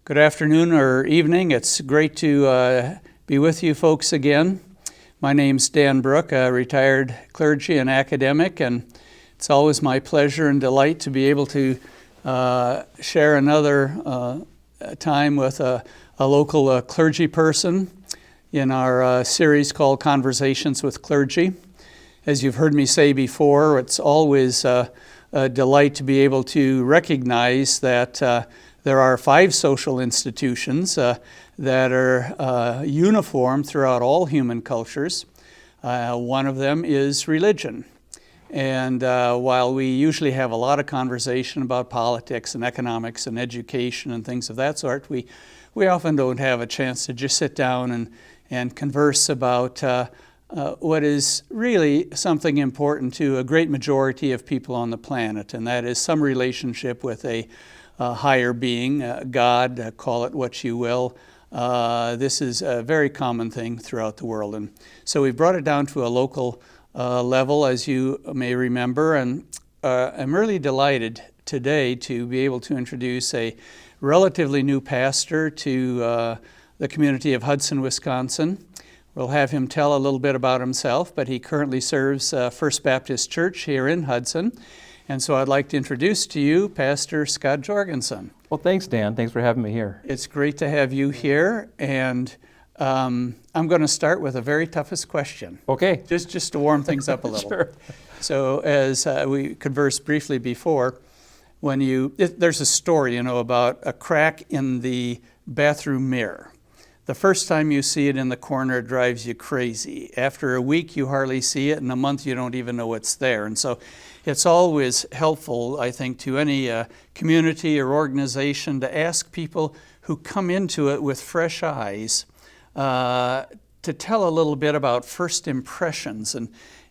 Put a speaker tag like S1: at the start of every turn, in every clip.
S1: Good afternoon or evening. It's great to be with you folks again. My name's Dan Brook, a retired clergy and academic, and it's always my pleasure and delight to be able to share another time with a local clergy person in our series called Conversations with Clergy. As you've heard me say before, it's always a delight to be able to recognize that there are 5 social institutions that are uniform throughout all human cultures. One of them is religion. And while we usually have a lot of conversation about politics and economics and education and things of that sort, we often don't have a chance to just sit down and converse about what is really something important to a great majority of people on the planet, and that is some relationship with a higher being, God, call it what you will. This is a very common thing throughout the world. And so we've brought it down to a local level, as you may remember, and I'm really delighted today to be able to introduce a relatively new pastor to the community of Hudson, Wisconsin. We'll have him tell a little bit about himself, but he currently serves First Baptist Church here in Hudson. And so I'd like to introduce to you Pastor Scott Jorgenson.
S2: Well, thanks, Dan. Thanks for having me here.
S1: It's great to have you here, and I'm going to start with the very toughest question.
S2: Okay.
S1: Just to warm things up a little.
S2: Sure.
S1: So as we conversed briefly before, there's a story, about a crack in the bathroom mirror. The first time you see it in the corner, it drives you crazy. After a week, you hardly see it. In a month, you don't even know it's there. And so it's always helpful, I think, to any community or organization to ask people who come into it with fresh eyes to tell a little bit about first impressions.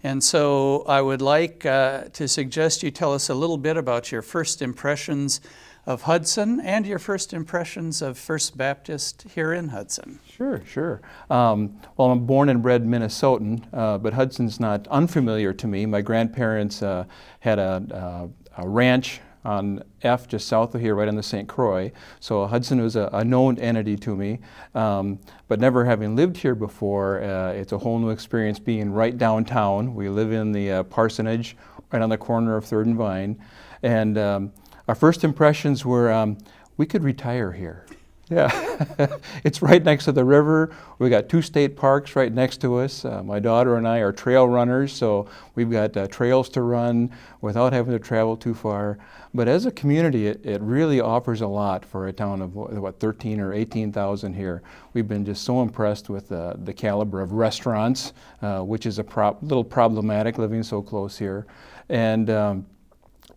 S1: And so I would like to suggest you tell us a little bit about your first impressions of Hudson and your first impressions of First Baptist here in Hudson.
S2: Sure. Well, I'm born and bred Minnesotan, but Hudson's not unfamiliar to me. My grandparents had a ranch on F just south of here, right on the St. Croix. So Hudson was a known entity to me, but never having lived here before, it's a whole new experience being right downtown. We live in the parsonage right on the corner of 3rd and Vine, and our first impressions were we could retire here. Yeah, it's right next to the river. We got 2 state parks right next to us. My daughter and I are trail runners, so we've got trails to run without having to travel too far. But as a community, it really offers a lot for a town of 13 or 18,000 here. We've been just so impressed with the caliber of restaurants, which is a little problematic living so close here,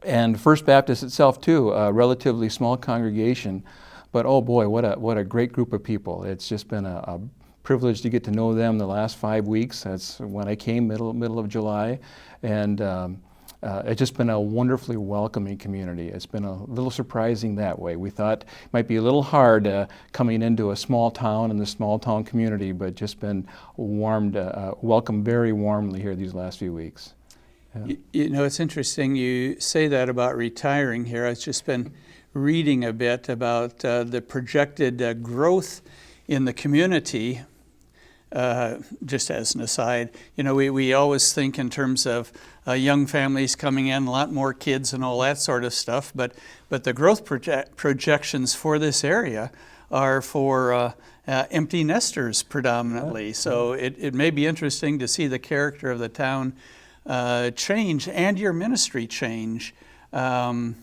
S2: and First Baptist itself too, a relatively small congregation, but oh boy, what a great group of people. It's just been a privilege to get to know them the last 5 weeks. That's when I came, middle of July, and it's just been a wonderfully welcoming community. It's been a little surprising that way. We thought it might be a little hard coming into a small town and the small town community, but just been welcomed very warmly here these last few weeks. Yeah.
S1: It's interesting you say that about retiring here. I've just been reading a bit about the projected growth in the community. Just as an aside, we always think in terms of young families coming in, a lot more kids and all that sort of stuff, but the growth projections for this area are for empty nesters predominantly. Yeah. So it may be interesting to see the character of the town change and your ministry change. Why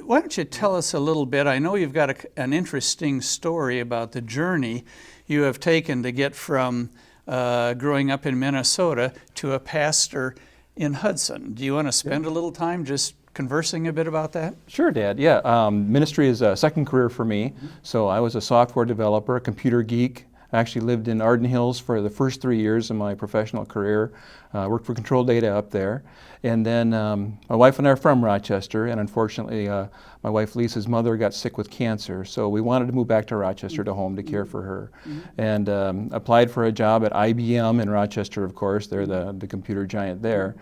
S1: don't you tell us a little bit? I know you've got an interesting story about the journey you have taken to get from growing up in Minnesota to a pastor in Hudson. Do you want to spend a little time just conversing a bit about that?
S2: Sure, Dad. Yeah, ministry is a second career for me. Mm-hmm. So I was a software developer, a computer geek. I actually lived in Arden Hills for the first 3 years of my professional career. Worked for Control Data up there. And then my wife and I are from Rochester, and unfortunately my wife Lisa's mother got sick with cancer, so we wanted to move back to Rochester to home to care for her. And applied for a job at IBM in Rochester, of course. They're the computer giant there.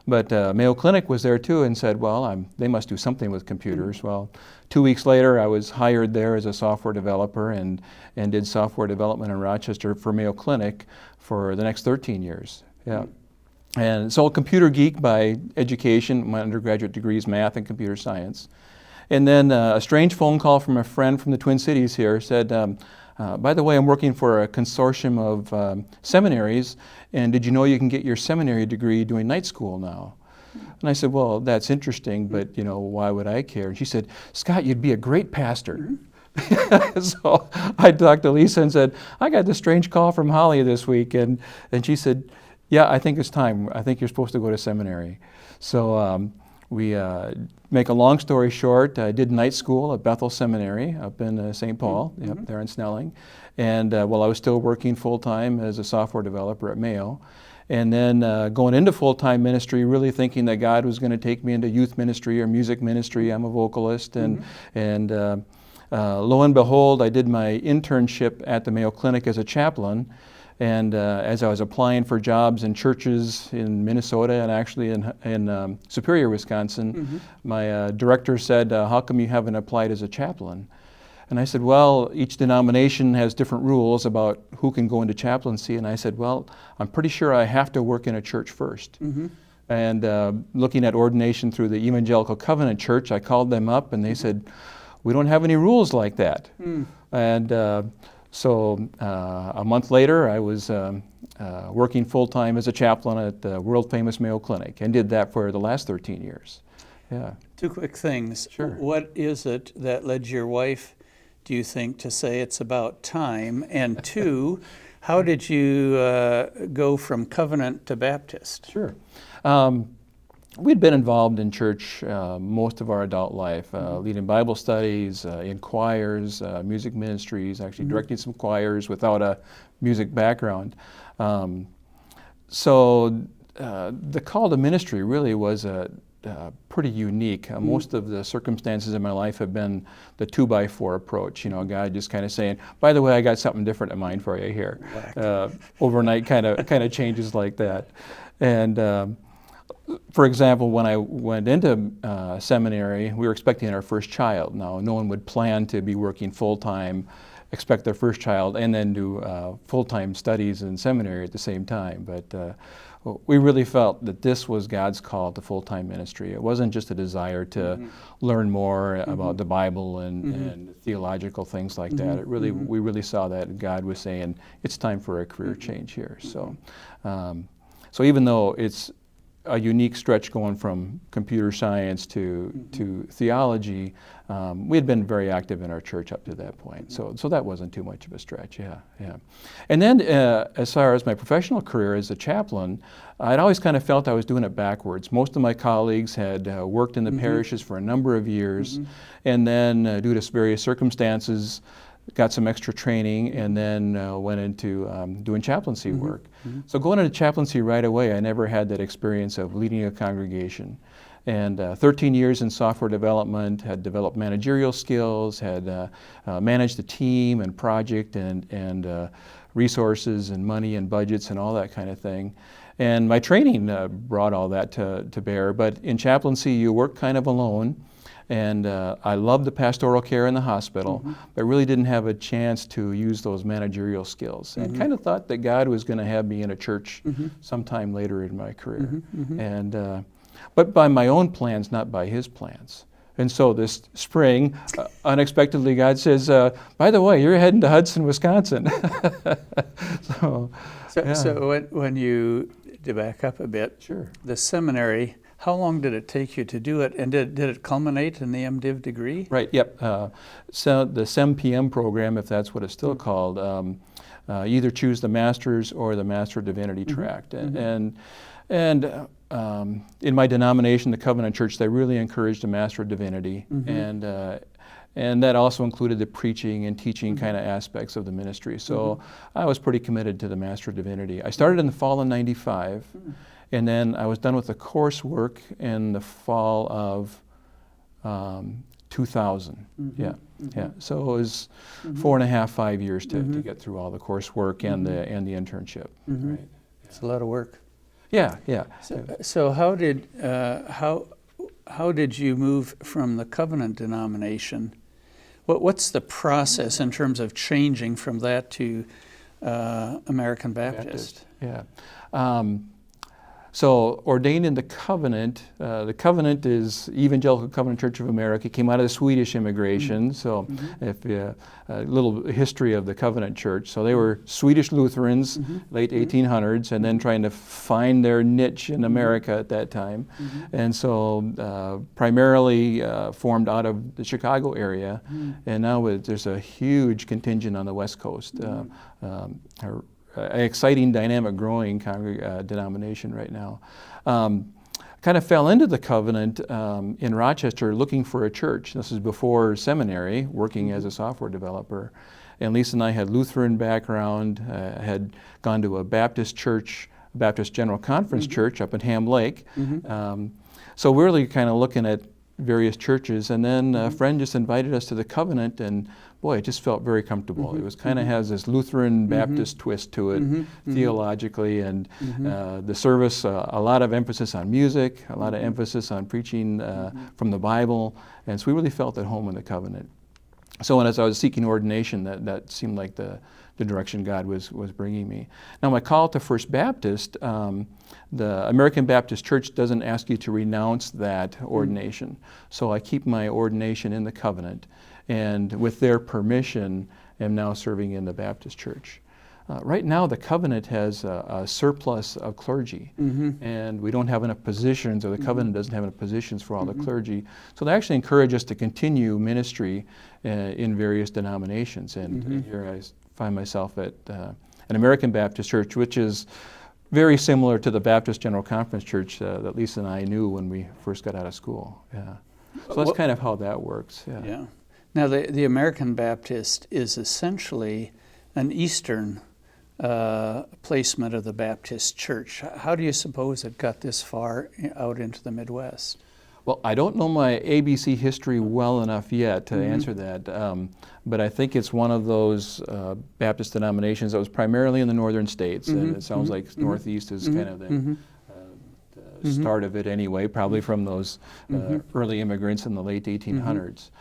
S2: But Mayo Clinic was there too and said, well, they must do something with computers. Well, 2 weeks later, I was hired there as a software developer and did software development in Rochester for Mayo Clinic for the next 13 years. Yeah. And so a computer geek by education. My undergraduate degree is math and computer science. And then a strange phone call from a friend from the Twin Cities here said, by the way, I'm working for a consortium of seminaries, and did you know you can get your seminary degree doing night school now? And I said, well, that's interesting, but why would I care? And she said, Scott, you'd be a great pastor. So I talked to Lisa and said, I got this strange call from Holly this week, and she said, yeah, I think it's time. I think you're supposed to go to seminary. So we make a long story short, I did night school at Bethel Seminary up in St. Paul, there in Snelling. And while I was still working full-time as a software developer at Mayo. And then going into full-time ministry, really thinking that God was going to take me into youth ministry or music ministry. I'm a vocalist. And lo and behold, I did my internship at the Mayo Clinic as a chaplain. And as I was applying for jobs in churches in Minnesota and actually in Superior, Wisconsin, my director said, how come you haven't applied as a chaplain? And I said, well, each denomination has different rules about who can go into chaplaincy. And I said, well, I'm pretty sure I have to work in a church first. And looking at ordination through the Evangelical Covenant Church, I called them up and they said, we don't have any rules like that. And so a month later, I was working full-time as a chaplain at the world-famous Mayo Clinic and did that for the last 13 years. Yeah.
S1: Two quick things.
S2: Sure.
S1: What is it that led your wife, do you think, to say it's about time? And two, how did you go from Covenant to Baptist?
S2: Sure. We'd been involved in church most of our adult life, leading Bible studies, in choirs, music ministries, actually directing some choirs without a music background. So the call to ministry really was pretty unique. Most of the circumstances in my life have been the 2x4 approach. God just kind of saying, by the way, I got something different in mind for you here. Overnight kind of changes like that. And for example, when I went into seminary, we were expecting our first child. Now, no one would plan to be working full-time, expect their first child, and then do full-time studies in seminary at the same time. But we really felt that this was God's call to full-time ministry. It wasn't just a desire to learn more about the Bible and theological things like that. It really, we really saw that God was saying, it's time for a career change here. So, so even though it's a unique stretch going from computer science to theology, we had been very active in our church up to that point. So that wasn't too much of a stretch, yeah. And then as far as my professional career as a chaplain, I'd always kind of felt I was doing it backwards. Most of my colleagues had worked in the parishes for a number of years, and then due to various circumstances, got some extra training, and then went into doing chaplaincy work. So going into chaplaincy right away, I never had that experience of leading a congregation. And 13 years in software development, had developed managerial skills, had managed a team and project and resources and money and budgets and all that kind of thing. And my training brought all that to bear. But in chaplaincy, you work kind of alone. And I loved the pastoral care in the hospital, but really didn't have a chance to use those managerial skills. And kind of thought that God was going to have me in a church sometime later in my career. And but by my own plans, not by His plans. And so this spring, unexpectedly, God says, by the way, you're heading to Hudson, Wisconsin. So
S1: when you, to back up a bit, the seminary, how long did it take you to do it, and did it culminate in the MDiv degree?
S2: Right, yep. So the SEM-PM program, if that's what it's still called, either choose the master's or the Master of Divinity track. And in my denomination, the Covenant Church, they really encouraged a Master of Divinity. And that also included the preaching and teaching kind of aspects of the ministry. So I was pretty committed to the Master of Divinity. I started in the fall of '95. And then I was done with the coursework in the fall of 2000. Yeah. So it was 4.5, 5 years to get through all the coursework and the internship. Right.
S1: It's a lot of work.
S2: Yeah, yeah.
S1: So how did you move from the Covenant denomination? What's the process in terms of changing from that to American Baptist?
S2: Yeah. So ordained in the Covenant is Evangelical Covenant Church of America. It came out of the Swedish immigration. So if a little history of the Covenant Church. So they were Swedish Lutherans, late 1800s, and then trying to find their niche in America at that time. And so primarily formed out of the Chicago area. And now there's a huge contingent on the West Coast. An exciting, dynamic, growing denomination right now. Kind of fell into the Covenant in Rochester looking for a church. This is before seminary, working as a software developer. And Lisa and I had Lutheran background, had gone to a Baptist church, Baptist General Conference church up in Ham Lake. So we're really kind of looking at various churches, and then a friend just invited us to the Covenant, and boy, it just felt very comfortable. It was kind of has this Lutheran Baptist twist to it theologically, and the service, a lot of emphasis on music, a lot of emphasis on preaching from the Bible, and so we really felt at home in the Covenant. So as I was seeking ordination, that seemed like the direction God was bringing me. Now my call to First Baptist, the American Baptist Church doesn't ask you to renounce that ordination. So I keep my ordination in the Covenant, and with their permission am now serving in the Baptist Church. Right now the Covenant has a surplus of clergy, and we don't have enough positions, or the Covenant doesn't have enough positions for all the clergy. So they actually encourage us to continue ministry in various denominations, and here I find myself at an American Baptist Church, which is very similar to the Baptist General Conference Church that Lisa and I knew when we first got out of school. Yeah. So that's kind of how that works. Yeah.
S1: Now the American Baptist is essentially an Eastern placement of the Baptist Church. How do you suppose it got this far out into the Midwest?
S2: Well, I don't know my ABC history well enough yet to answer that, but I think it's one of those Baptist denominations that was primarily in the northern states, and it sounds like Northeast is kind of the start of it anyway, probably from those early immigrants in the late 1800s.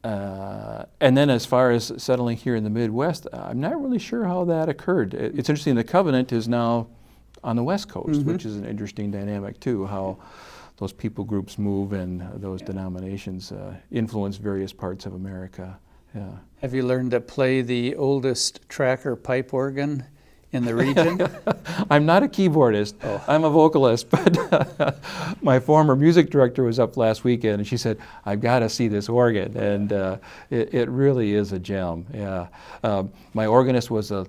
S2: And then as far as settling here in the Midwest, I'm not really sure how that occurred. It's interesting, the Covenant is now on the West Coast, which is an interesting dynamic too, how those people groups move and those denominations influence various parts of America. Yeah.
S1: Have you learned to play the oldest tracker pipe organ in the region?
S2: I'm not a keyboardist. Oh. I'm a vocalist, but my former music director was up last weekend, and she said, "I've got to see this organ," and it really is a gem. Yeah, my organist was a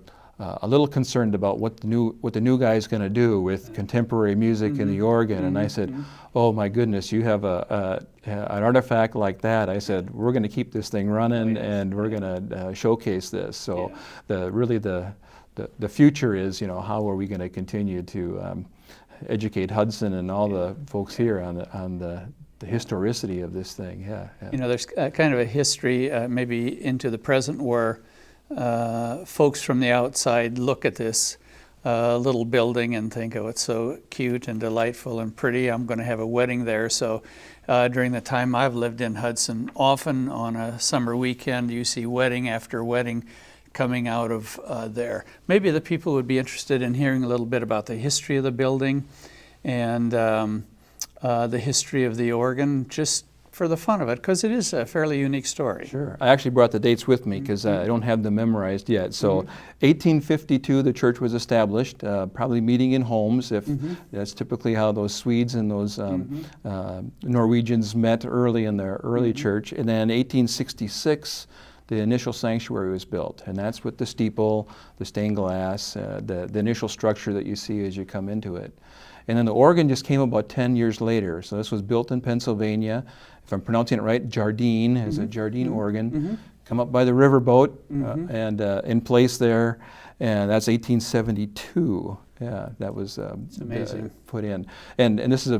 S2: little concerned about what the new guy is going to do with contemporary music and the organ, and I said, "Oh my goodness, you have an artifact like that." I said, "We're going to keep this thing running, and we're going to showcase this." So the future is, how are we going to continue to educate Hudson and all the folks here on the historicity of this thing? Yeah.
S1: There's kind of a history, maybe into the present, where folks from the outside look at this little building and think, oh, it's so cute and delightful and pretty. I'm going to have a wedding there. So during the time I've lived in Hudson, often on a summer weekend, you see wedding after wedding coming out of there. Maybe the people would be interested in hearing a little bit about the history of the building and the history of the organ, just for the fun of it, because it is a fairly unique story.
S2: Sure. I actually brought the dates with me because I don't have them memorized yet. So 1852, the church was established, probably meeting in homes. If that's typically how those Swedes and those Norwegians met early in the early church. And then 1866, the initial sanctuary was built, and that's with the steeple, the stained glass, the initial structure that you see as you come into it. And then the organ just came about 10 years later. So this was built in Pennsylvania. If I'm pronouncing it right, Jardine is a Jardine organ. come up by the riverboat and in place there, and that's 1872. Yeah, that was
S1: amazing.
S2: Put in, and this is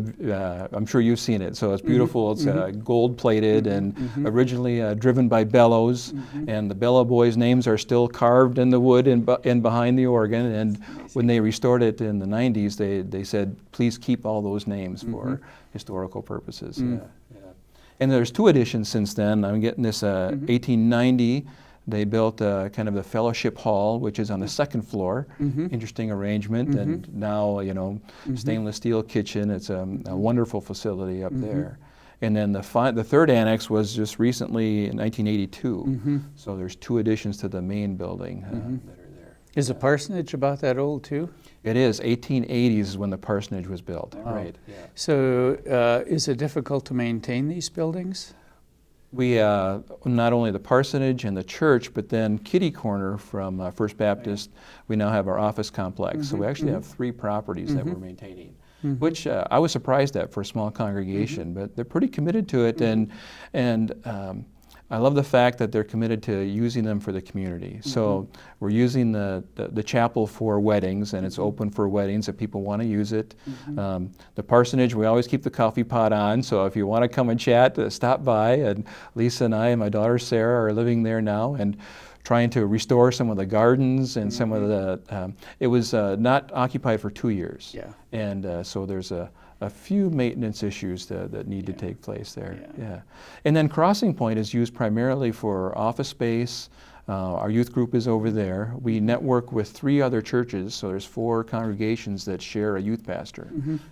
S2: I'm sure you've seen it. So it's beautiful. It's gold plated and originally driven by bellows, and the bellow boys' names are still carved in the wood and behind the organ. And when they restored it in the 90s, they said, please keep all those names for historical purposes. Yeah. And there's 2 additions since then. I'm getting this 1890. They built kind of the fellowship hall, which is on the 2nd floor. Interesting arrangement, and now stainless steel kitchen. It's a wonderful facility up there. And then the 3rd annex was just recently in 1982. So there's 2 additions to the main building that are there.
S1: Is the parsonage about that old too?
S2: It is. 1880s is when the parsonage was built.
S1: Wow.
S2: Right. Yeah.
S1: So is it difficult to maintain these buildings?
S2: We, not only the parsonage and the church, but then kitty corner from First Baptist, we now have our office complex. So we actually have 3 properties that we're maintaining, which I was surprised at for a small congregation, but they're pretty committed to it. And I love the fact that they're committed to using them for the community. So we're using the chapel for weddings, and it's open for weddings if people want to use it. The parsonage, we always keep the coffee pot on, so if you want to come and chat, stop by. And Lisa and I and my daughter Sarah are living there now and trying to restore some of the gardens and some of the, it was not occupied for 2 years.
S1: Yeah.
S2: And so there's a few maintenance issues that need to take place there. Yeah. And then Crossing Point is used primarily for office space. Our youth group is over there. We network with 3 other churches, so there's 4 congregations that share a youth pastor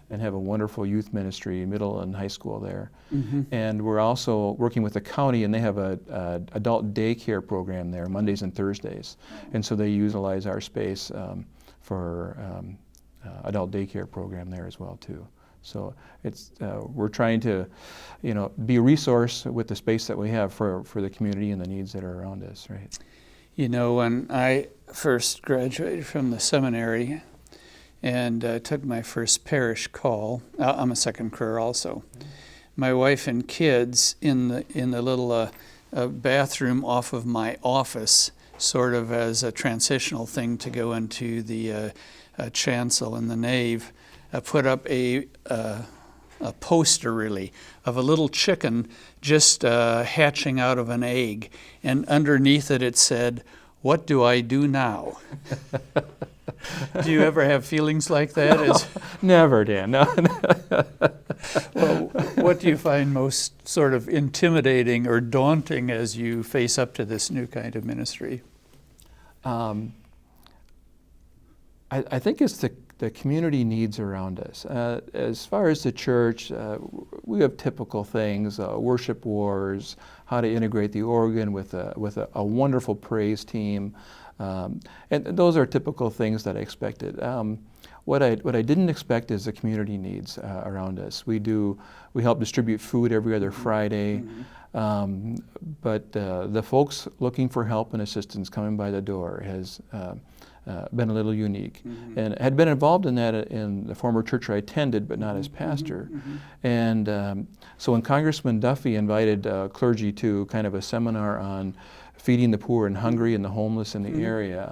S2: and have a wonderful youth ministry, middle and high school there. And we're also working with the county, and they have a adult daycare program there, Mondays and Thursdays. And so they utilize our space for adult daycare program there as well too. So it's we're trying to, be a resource with the space that we have for the community and the needs that are around us, right?
S1: When I first graduated from the seminary and took my first parish call, I'm a second career also. My wife and kids in the little bathroom off of my office, sort of as a transitional thing to go into the chancel and the nave, put up a poster, really, of a little chicken just hatching out of an egg. And underneath it, it said, "What do I do now?" Do you ever have feelings like that?
S2: Never, Dan. No.
S1: Well, what do you find most sort of intimidating or daunting as you face up to this new kind of ministry?
S2: I think it's the community needs around us. As far as the church, we have typical things, worship wars, how to integrate the organ with a wonderful praise team, and those are typical things that I expected. What I didn't expect is the community needs around us. We help distribute food every other Friday, but the folks looking for help and assistance coming by the door has been a little unique, and had been involved in that in the former church I attended, but not as pastor. And so when Congressman Duffy invited clergy to kind of a seminar on feeding the poor and hungry and the homeless in the area,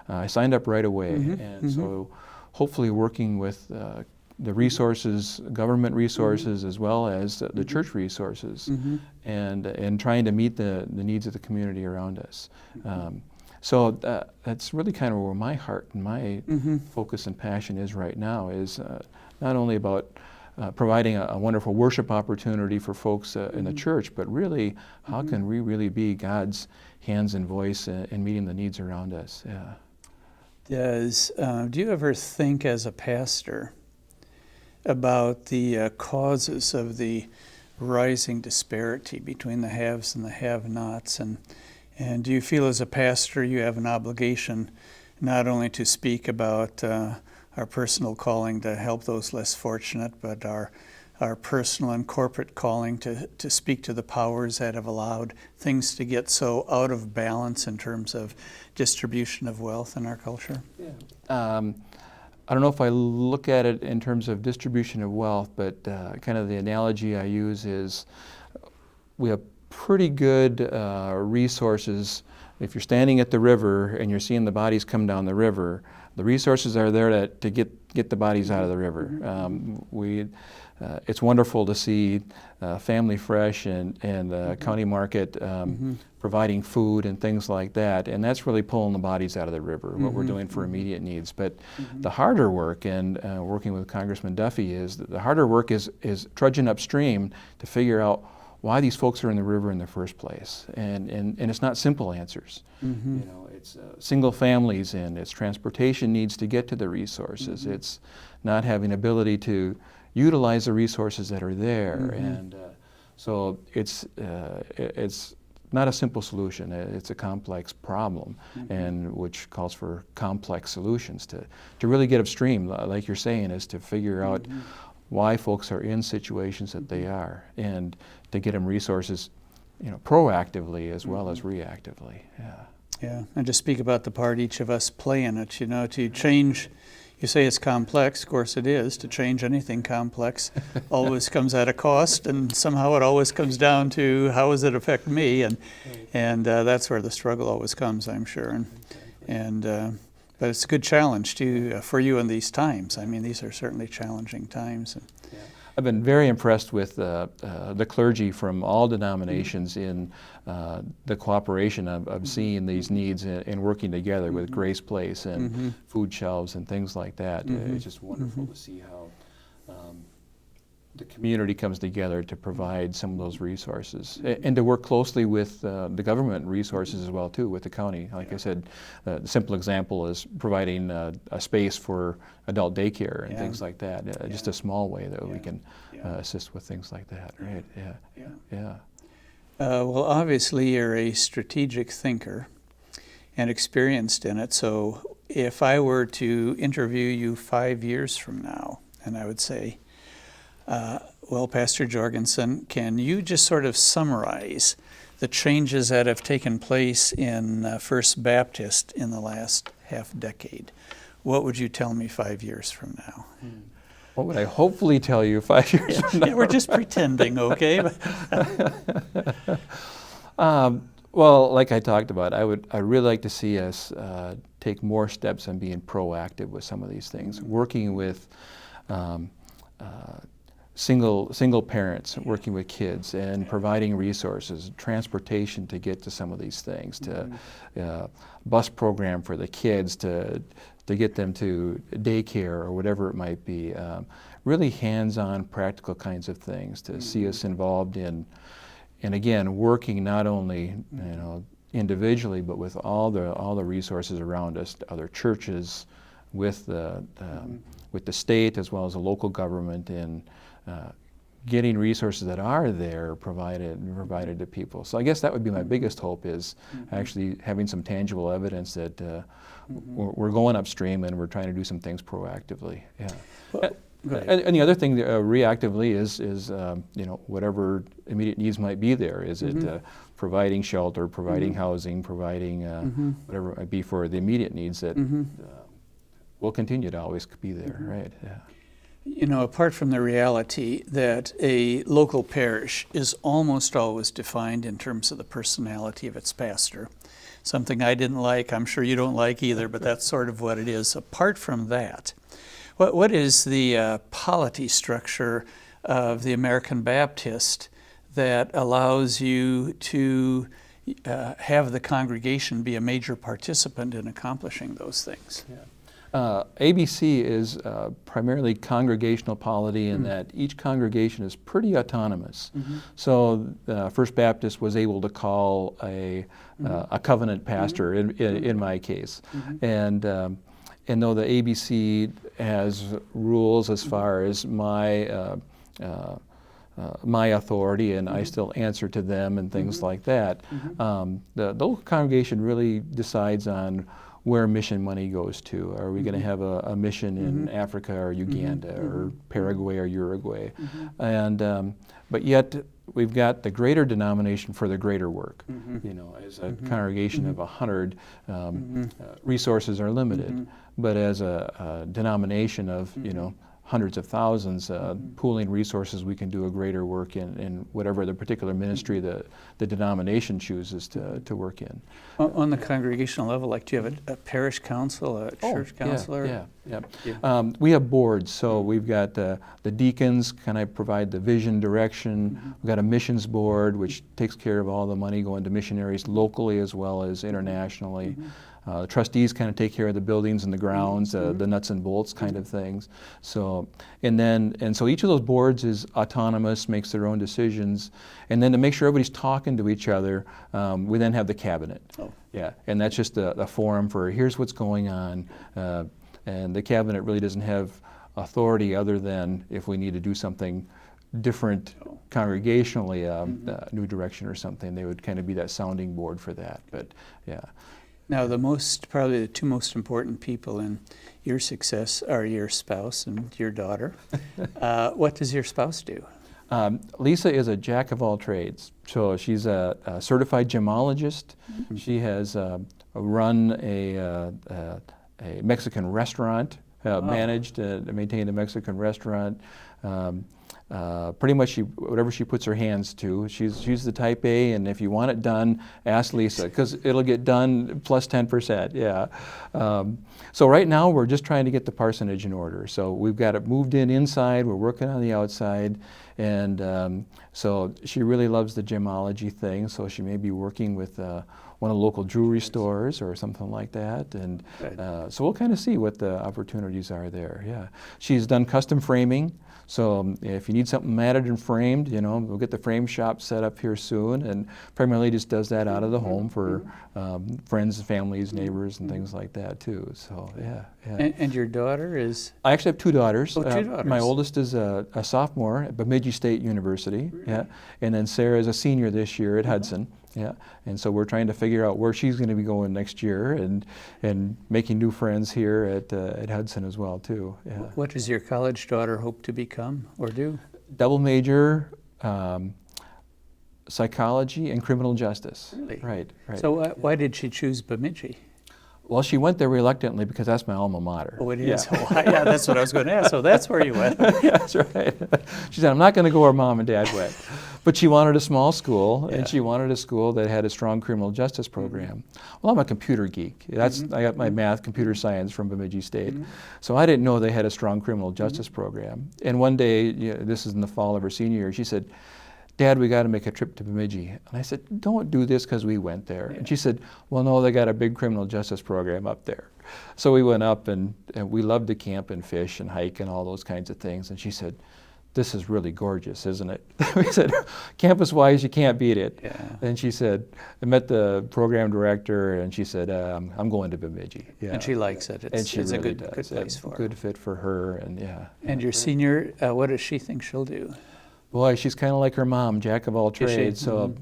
S2: I signed up right away. And so hopefully working with the resources, government resources, as well as the church resources, and trying to meet the needs of the community around us. So that's really kind of where my heart and my focus and passion is right now, is not only about providing a wonderful worship opportunity for folks in the church, but really how can we really be God's hands and voice in meeting the needs around us.
S1: Do you ever think as a pastor about the causes of the rising disparity between the haves and the have-nots? And do you feel as a pastor you have an obligation not only to speak about our personal calling to help those less fortunate, but our personal and corporate calling to speak to the powers that have allowed things to get so out of balance in terms of distribution of wealth in our culture?
S2: I don't know if I look at it in terms of distribution of wealth, but kind of the analogy I use is we have pretty good resources. If you're standing at the river and you're seeing the bodies come down the river, the resources are there to get the bodies out of the river. It's wonderful to see Family Fresh and County Market providing food and things like that, and that's really pulling the bodies out of the river, what we're doing for immediate needs. But the harder work, and working with Congressman Duffy, is the harder work is trudging upstream to figure out why these folks are in the river in the first place. And it's not simple answers. You know, it's single families, and it's transportation needs to get to the resources. It's not having ability to utilize the resources that are there. And so it's not a simple solution. It's a complex problem, and which calls for complex solutions to really get upstream, like you're saying, is to figure out why folks are in situations that they are, and to get them resources, you know, proactively as well as reactively.
S1: Yeah, and to speak about the part each of us play in it, you know, to change. You say it's complex, of course it is. To change anything complex always comes at a cost, and somehow it always comes down to how does it affect me, and that's where the struggle always comes, I'm sure. But it's a good challenge too for you in these times. I mean, these are certainly challenging times.
S2: I've been very impressed with the clergy from all denominations in the cooperation of seeing these needs and working together with Grace Place and food shelves and things like that. It's just wonderful to see how the community comes together to provide some of those resources, and to work closely with the government resources as well too, with the county. Like I said, the simple example is providing a space for adult daycare and things like that. Just a small way that we can assist with things like that, right?
S1: Well, obviously you're a strategic thinker and experienced in it. So if I were to interview you 5 years from now, and I would say, well, Pastor Jorgenson, can you just sort of summarize the changes that have taken place in First Baptist in the last half decade? What would you tell me 5 years from now?
S2: What would I hopefully tell you 5 years from now?
S1: We're just pretending, okay?
S2: Well, like I talked about, I'd really like to see us take more steps on being proactive with some of these things, working with single parents, working with kids, and providing resources, transportation to get to some of these things, to bus program for the kids to get them to daycare or whatever it might be. Really hands-on, practical kinds of things to see us involved in, and again, working not only individually, but with all the resources around us, other churches, with the state as well as the local government, in getting resources that are there provided to people. So I guess that would be my biggest hope, is actually having some tangible evidence that we're going upstream and we're trying to do some things proactively.
S1: Well,
S2: and the other thing reactively is whatever immediate needs might be there. Is it providing shelter, providing housing, providing whatever it might be for the immediate needs that will continue to always be there, right? Yeah.
S1: You know, apart from the reality that a local parish is almost always defined in terms of the personality of its pastor, something I didn't like, I'm sure you don't like either, but that's sort of what it is. Apart from that, what is the polity structure of the American Baptist that allows you to have the congregation be a major participant in accomplishing those things?
S2: ABC is primarily congregational polity, in that each congregation is pretty autonomous. So First Baptist was able to call a covenant pastor in my case, and though the ABC has rules as far as my authority, and I still answer to them and things like that, the local congregation really decides on where mission money goes to. Are we going to have a mission in Africa or Uganda or Paraguay or Uruguay? And but yet we've got the greater denomination for the greater work. You know, as a congregation of 100, resources are limited, but as a denomination of hundreds of thousands, pooling resources, we can do a greater work in whatever the particular ministry the denomination chooses to work in.
S1: On the congregational level, like, do you have a parish council, a church council?
S2: Yeah. We have boards, so we've got the deacons kind of provide the vision, direction. We've got a missions board, which takes care of all the money going to missionaries locally as well as internationally. The trustees kind of take care of the buildings and the grounds, the nuts and bolts kind of things. So, so each of those boards is autonomous, makes their own decisions, and then to make sure everybody's talking to each other, we then have the cabinet. Yeah, and that's just a forum for here's what's going on, and the cabinet really doesn't have authority other than if we need to do something different congregationally, new direction or something, they would kind of be that sounding board for that. But yeah.
S1: Now, probably the two most important people in your success are your spouse and your daughter. What does your spouse do?
S2: Lisa is a jack of all trades. So she's a certified gemologist. She has run a Mexican restaurant, managed and maintained a Mexican restaurant. Pretty much whatever she puts her hands to, she's the type A, and if you want it done, ask Lisa, because it'll get done plus 10%, yeah. So right now we're just trying to get the parsonage in order. So we've got it moved inside, we're working on the outside, and so she really loves the gemology thing, so she may be working with one of the local jewelry stores or something like that, and so we'll kind of see what the opportunities are there, yeah. She's done custom framing. So if you need something matted and framed, we'll get the frame shop set up here soon, and primarily just does that out of the home for friends, families, neighbors, and things like that too. So yeah.
S1: And your daughter is?
S2: I actually have two daughters.
S1: Oh, two daughters.
S2: My oldest is a sophomore at Bemidji State University, yeah, and then Sarah is a senior this year at Hudson. Yeah, and so we're trying to figure out where she's going to be going next year, and making new friends here at Hudson as well too. Yeah.
S1: What does your college daughter hope to become or do?
S2: Double major, psychology and criminal justice.
S1: Really?
S2: Right.
S1: So why did she choose Bemidji?
S2: Well, she went there reluctantly because that's my alma mater.
S1: Oh, it is? Yeah, yeah, that's what I was going to ask. So that's where you went.
S2: Yeah, that's right. She said, I'm not going to go where Mom and Dad went. But she wanted a small school, and she wanted a school that had a strong criminal justice program. Well, I'm a computer geek. I got my math, computer science from Bemidji State. So I didn't know they had a strong criminal justice program. And one day, this is in the fall of her senior year, she said, Dad, we got to make a trip to Bemidji. And I said, don't do this because we went there. And she said, well, no, they got a big criminal justice program up there. So we went up, and we loved to camp and fish and hike and all those kinds of things. And she said, this is really gorgeous, isn't it? We said, campus-wise, you can't beat it. Yeah. And she said, I met the program director, and she said, I'm going to Bemidji. Yeah.
S1: And she likes it. It's
S2: really
S1: a good place for her.
S2: Good fit for her, and yeah.
S1: And your senior, what does she think she'll do?
S2: Boy, she's kind of like her mom, jack of all trades. So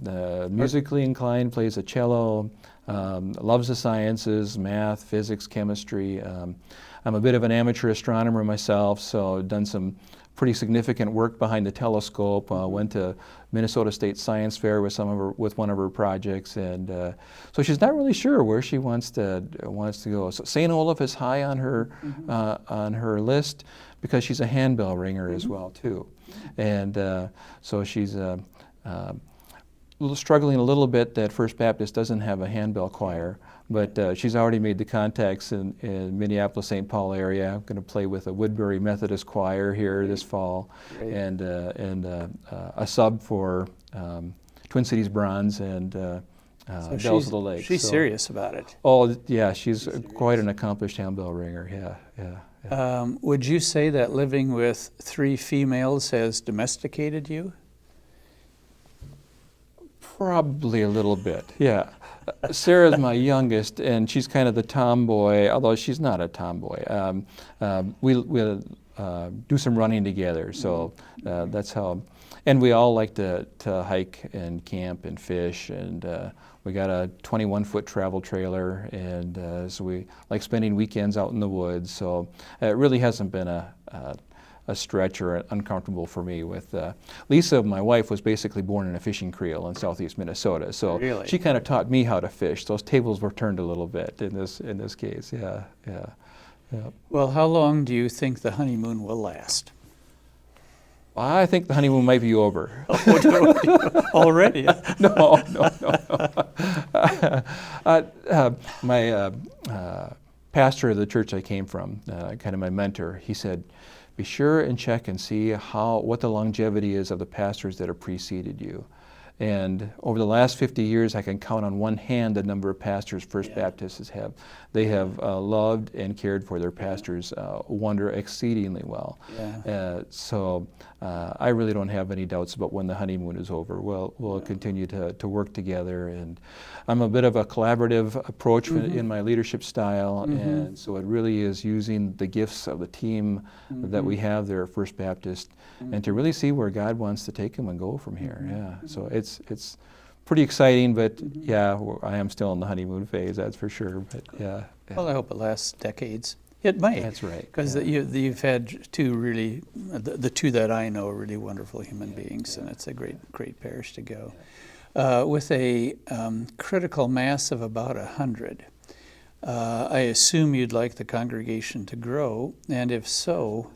S2: musically inclined, plays a cello, loves the sciences, math, physics, chemistry. I'm a bit of an amateur astronomer myself, so done some pretty significant work behind the telescope. Went to Minnesota State Science Fair with one of her projects, and so she's not really sure where she wants to go. So St. Olaf is high on her list because she's a handbell ringer as well too, and so she's struggling a little bit that First Baptist doesn't have a handbell choir, but she's already made the contacts in Minneapolis-St. Paul area. I'm going to play with a Woodbury Methodist choir here this fall, and a sub for Twin Cities Bronze and Bells of the Lake.
S1: She's serious about it.
S2: Oh yeah, she's quite an accomplished handbell ringer. Yeah.
S1: Would you say that living with 3 females has domesticated you?
S2: Probably a little bit, yeah. Sarah's my youngest, and she's kind of the tomboy, although she's not a tomboy. We'll do some running together, so that's how. And we all like to hike and camp and fish, and we got a 21-foot travel trailer, and so we like spending weekends out in the woods. So it really hasn't been a stretch or uncomfortable for me. With Lisa, my wife, was basically born in a fishing creel in southeast Minnesota, so she kind of taught me how to fish. Those tables were turned a little bit in this case. Yeah. Yeah.
S1: Well, how long do you think the honeymoon will last?
S2: I think the honeymoon might be over.
S1: Already?
S2: No. My pastor of the church I came from, kind of my mentor, he said, be sure and check and see what the longevity is of the pastors that have preceded you. And over the last 50 years, I can count on one hand the number of pastors First Baptists have. They have loved and cared for their pastors exceedingly well.
S1: Yeah.
S2: So I really don't have any doubts about when the honeymoon is over. We'll continue to work together. And I'm a bit of a collaborative approach in my leadership style. And so it really is using the gifts of the team that we have there at First Baptist and to really see where God wants to take them and go from here. Yeah. So it's pretty exciting, but yeah, I am still in the honeymoon phase, that's for sure. But yeah.
S1: Well, I hope it lasts decades. It may.
S2: That's right.
S1: Because you've had two really, the two that I know are really wonderful human beings, and it's a great parish to go. With a critical mass of about 100, I assume you'd like the congregation to grow, and if so,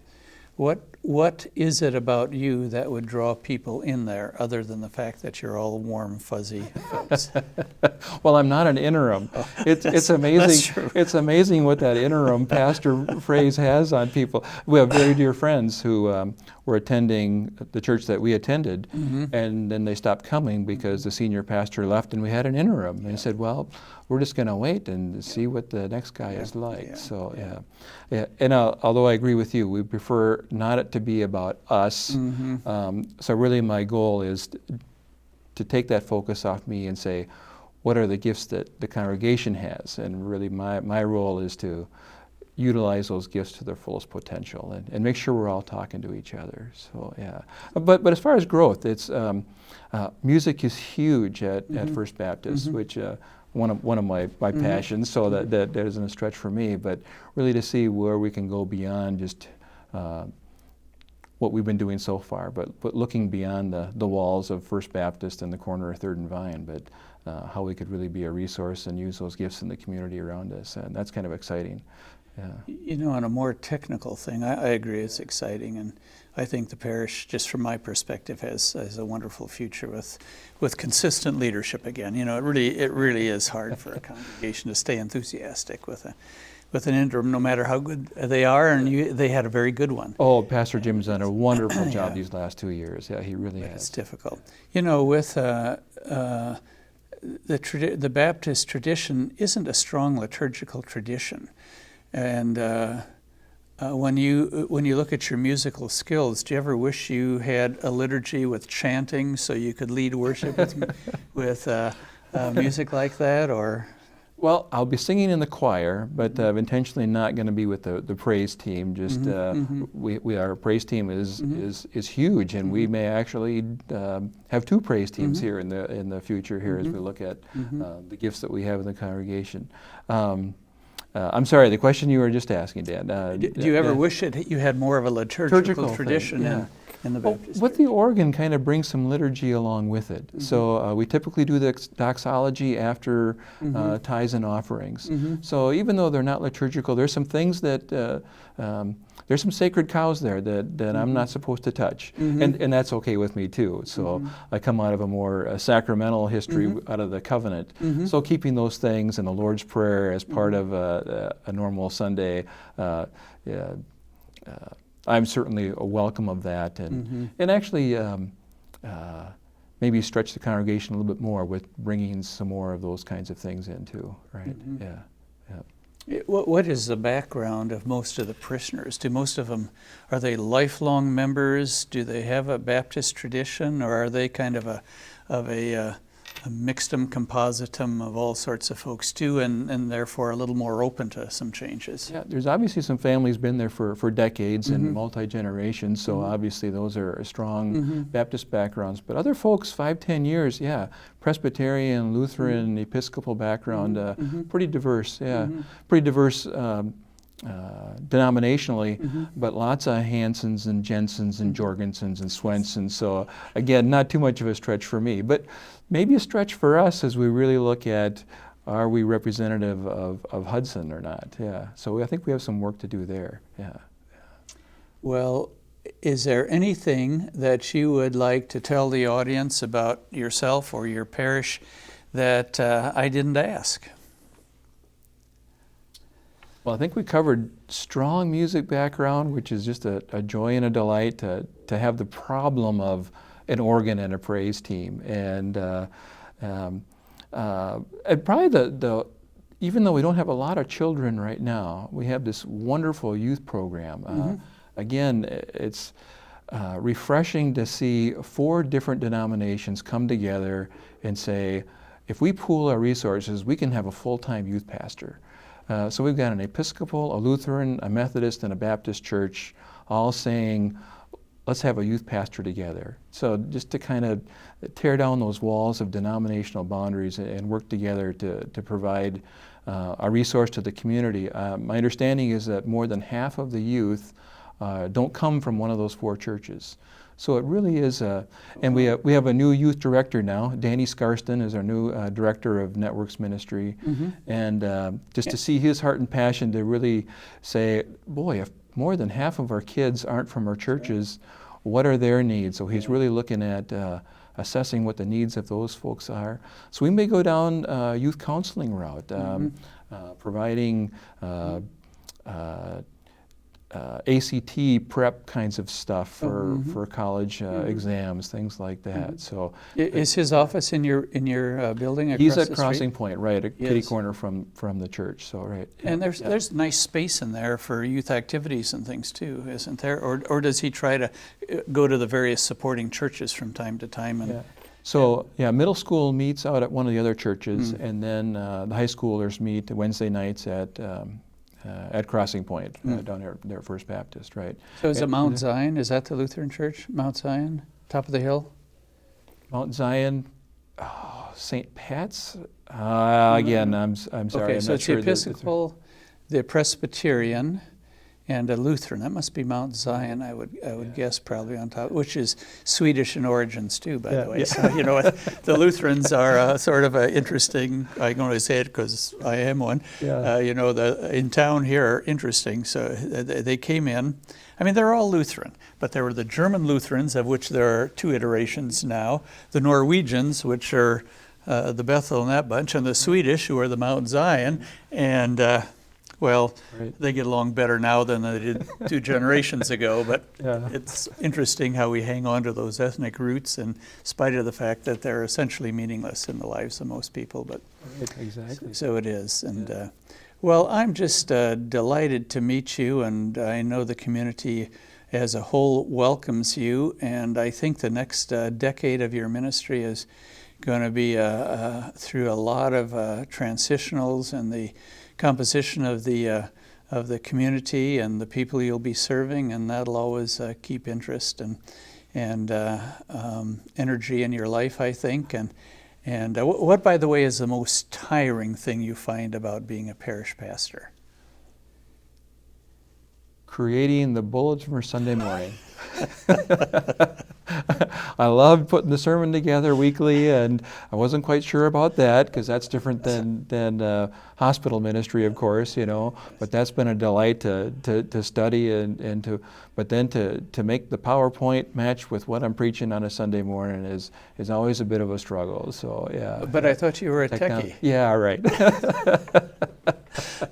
S1: what is it about you that would draw people in there other than the fact that you're all warm, fuzzy folks?
S2: Well, I'm not an interim. It's amazing.
S1: That's true.
S2: It's amazing what that interim pastor phrase has on people. We have very dear friends who were attending the church that we attended, and then they stopped coming because the senior pastor left, and we had an interim. And he said, "Well, we're just going to wait and see what the next guy is like."
S1: Yeah.
S2: So yeah. And although I agree with you, we prefer not it to be about us. So really, my goal is to take that focus off me and say, what are the gifts that the congregation has? And really, my role is to utilize those gifts to their fullest potential and make sure we're all talking to each other. So yeah. But as far as growth, it's music is huge at First Baptist, which one of my passions. So that isn't a stretch for me. But really to see where we can go beyond just what we've been doing so far, but looking beyond the walls of First Baptist and the corner of Third and Vine, but how we could really be a resource and use those gifts in the community around us, and that's kind of exciting. Yeah.
S1: You know, on a more technical thing, I agree it's exciting, and I think the parish, just from my perspective, has a wonderful future with consistent leadership again. You know, it really is hard for a congregation to stay enthusiastic with an interim, no matter how good they are, and they had a very good one.
S2: Oh, Pastor Jim's done a wonderful job these last 2 years. Yeah, he really has.
S1: It's difficult. You know, with the Baptist tradition isn't a strong liturgical tradition, and when you look at your musical skills, do you ever wish you had a liturgy with chanting so you could lead worship with music like that, or?
S2: Well, I'll be singing in the choir, but intentionally not going to be with the praise team. Just our praise team is huge, and we may actually have two praise teams here in the future here as we look at the gifts that we have in the congregation. I'm sorry, the question you were just asking, Dan.
S1: Do you ever wish that you had more of a liturgical tradition in the Baptist
S2: With the organ kind of brings some liturgy along with it. So we typically do the doxology after tithes and offerings. So even though they're not liturgical, there's some things that, there's some sacred cows there that I'm not supposed to touch. And that's okay with me too. So I come out of a more sacramental history out of the covenant. So keeping those things and the Lord's Prayer as part of a normal Sunday, I'm certainly a welcome of that, and actually maybe stretch the congregation a little bit more with bringing some more of those kinds of things in too, right?
S1: What is the background of most of the parishioners? Do most of them, are they lifelong members? Do they have a Baptist tradition, or are they kind of a mixtum compositum of all sorts of folks too, and therefore a little more open to some changes?
S2: Yeah, there's obviously some families been there for decades and multi-generations, so obviously those are strong Baptist backgrounds. But other folks, 5-10 years, Presbyterian, Lutheran, Episcopal background, pretty diverse, pretty diverse denominationally, but lots of Hansons and Jensens and Jorgensons and Swensons. So again, not too much of a stretch for me, but maybe a stretch for us as we really look at are we representative of Hudson or not? Yeah. So I think we have some work to do there. Yeah.
S1: Well, is there anything that you would like to tell the audience about yourself or your parish that I didn't ask?
S2: Well, I think we covered strong music background, which is just a joy and a delight to have the problem of an organ and a praise team. And probably even though we don't have a lot of children right now, we have this wonderful youth program. Again, it's refreshing to see 4 different denominations come together and say, if we pool our resources, we can have a full-time youth pastor. So we've got an Episcopal, a Lutheran, a Methodist, and a Baptist church all saying, let's have a youth pastor together. So just to kind of tear down those walls of denominational boundaries and work together to provide a resource to the community. My understanding is that more than half of the youth don't come from one of those 4 churches. So it really is and we have a new youth director now. Danny Scarston is our new director of Networks Ministry. And just to see his heart and passion to really say, boy, if more than half of our kids aren't from our churches, what are their needs? So he's really looking at assessing what the needs of those folks are. So we may go down youth counseling route, providing ACT prep kinds of stuff for college exams, things like that. So
S1: is his office in your building across
S2: he's
S1: the
S2: at
S1: street?
S2: Crossing Point, right, a kitty corner from the church. So right.
S1: And there's nice space in there for youth activities and things too, isn't there? Or does he try to go to the various supporting churches from time to time? And
S2: So middle school meets out at one of the other churches, and then the high schoolers meet Wednesday nights at Crossing Point, down there at First Baptist, right?
S1: So is it Mount Zion? Is that the Lutheran church? Mount Zion? Top of the hill?
S2: Mount Zion, St. Pat's? Again, I'm sorry,
S1: Okay,
S2: I'm
S1: so
S2: not
S1: it's
S2: sure.
S1: the Episcopal, the Presbyterian, and a Lutheran. That must be Mount Zion, I would guess, probably on top, which is Swedish in origins too, by the way.
S2: Yeah.
S1: So, the Lutherans are sort of interesting. I can only say it because I am one.
S2: Yeah.
S1: In town here are interesting. So they came in. I mean, they're all Lutheran, but there were the German Lutherans, of which there are 2 iterations now, the Norwegians, which are the Bethel and that bunch, and the Swedish, who are the Mount Zion, and
S2: Right.
S1: they get along better now than they did 2 generations ago, but it's interesting how we hang on to those ethnic roots in spite of the fact that they're essentially meaningless in the lives of most people. But
S2: Right, exactly.
S1: so it is. And well, I'm just delighted to meet you, and I know the community as a whole welcomes you, and I think the next decade of your ministry is going to be through a lot of transitionals and the composition of the community and the people you'll be serving, and that'll always keep interest and energy in your life, I think. And what, by the way, is the most tiring thing you find about being a parish pastor?
S2: Creating the bulletin for Sunday morning. I loved putting the sermon together weekly, and I wasn't quite sure about that because that's different than hospital ministry, of course, But that's been a delight to study but then to make the PowerPoint match with what I'm preaching on a Sunday morning is always a bit of a struggle. So yeah.
S1: But I thought you were a techie.
S2: Yeah, right.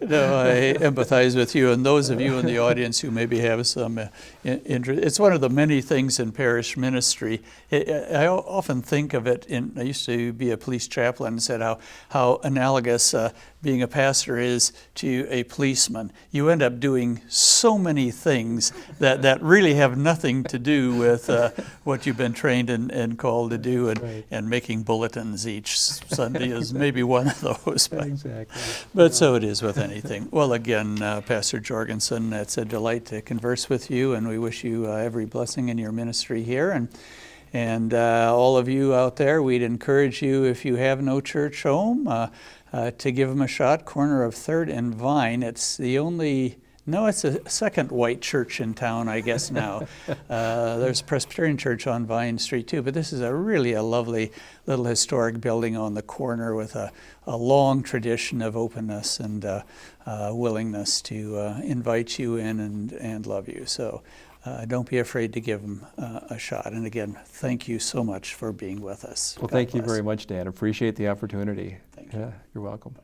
S1: No, I empathize with you, and those of you in the audience who maybe have some interest. It's one of the many things in parish ministry. I often think of it I used to be a police chaplain and said how analogous being a pastor is to a policeman. You end up doing so many things that really have nothing to do with what you've been trained and called to do, and making bulletins each Sunday is maybe one of those.
S2: Exactly.
S1: But so it is with anything. Well, again, Pastor Jorgenson, it's a delight to converse with you, and we wish you every blessing in your ministry here. And all of you out there, we'd encourage you, if you have no church home, to give them a shot. Corner of 3rd and Vine. It's the only No, it's a second white church in town, I guess now. There's a Presbyterian church on Vine Street too, but this is really a lovely little historic building on the corner with a long tradition of openness and willingness to invite you in and love you. So don't be afraid to give them a shot. And again, thank you so much for being with us.
S2: Well, thank you very much, Dan. Appreciate the opportunity.
S1: Thank you.
S2: Yeah, you're welcome.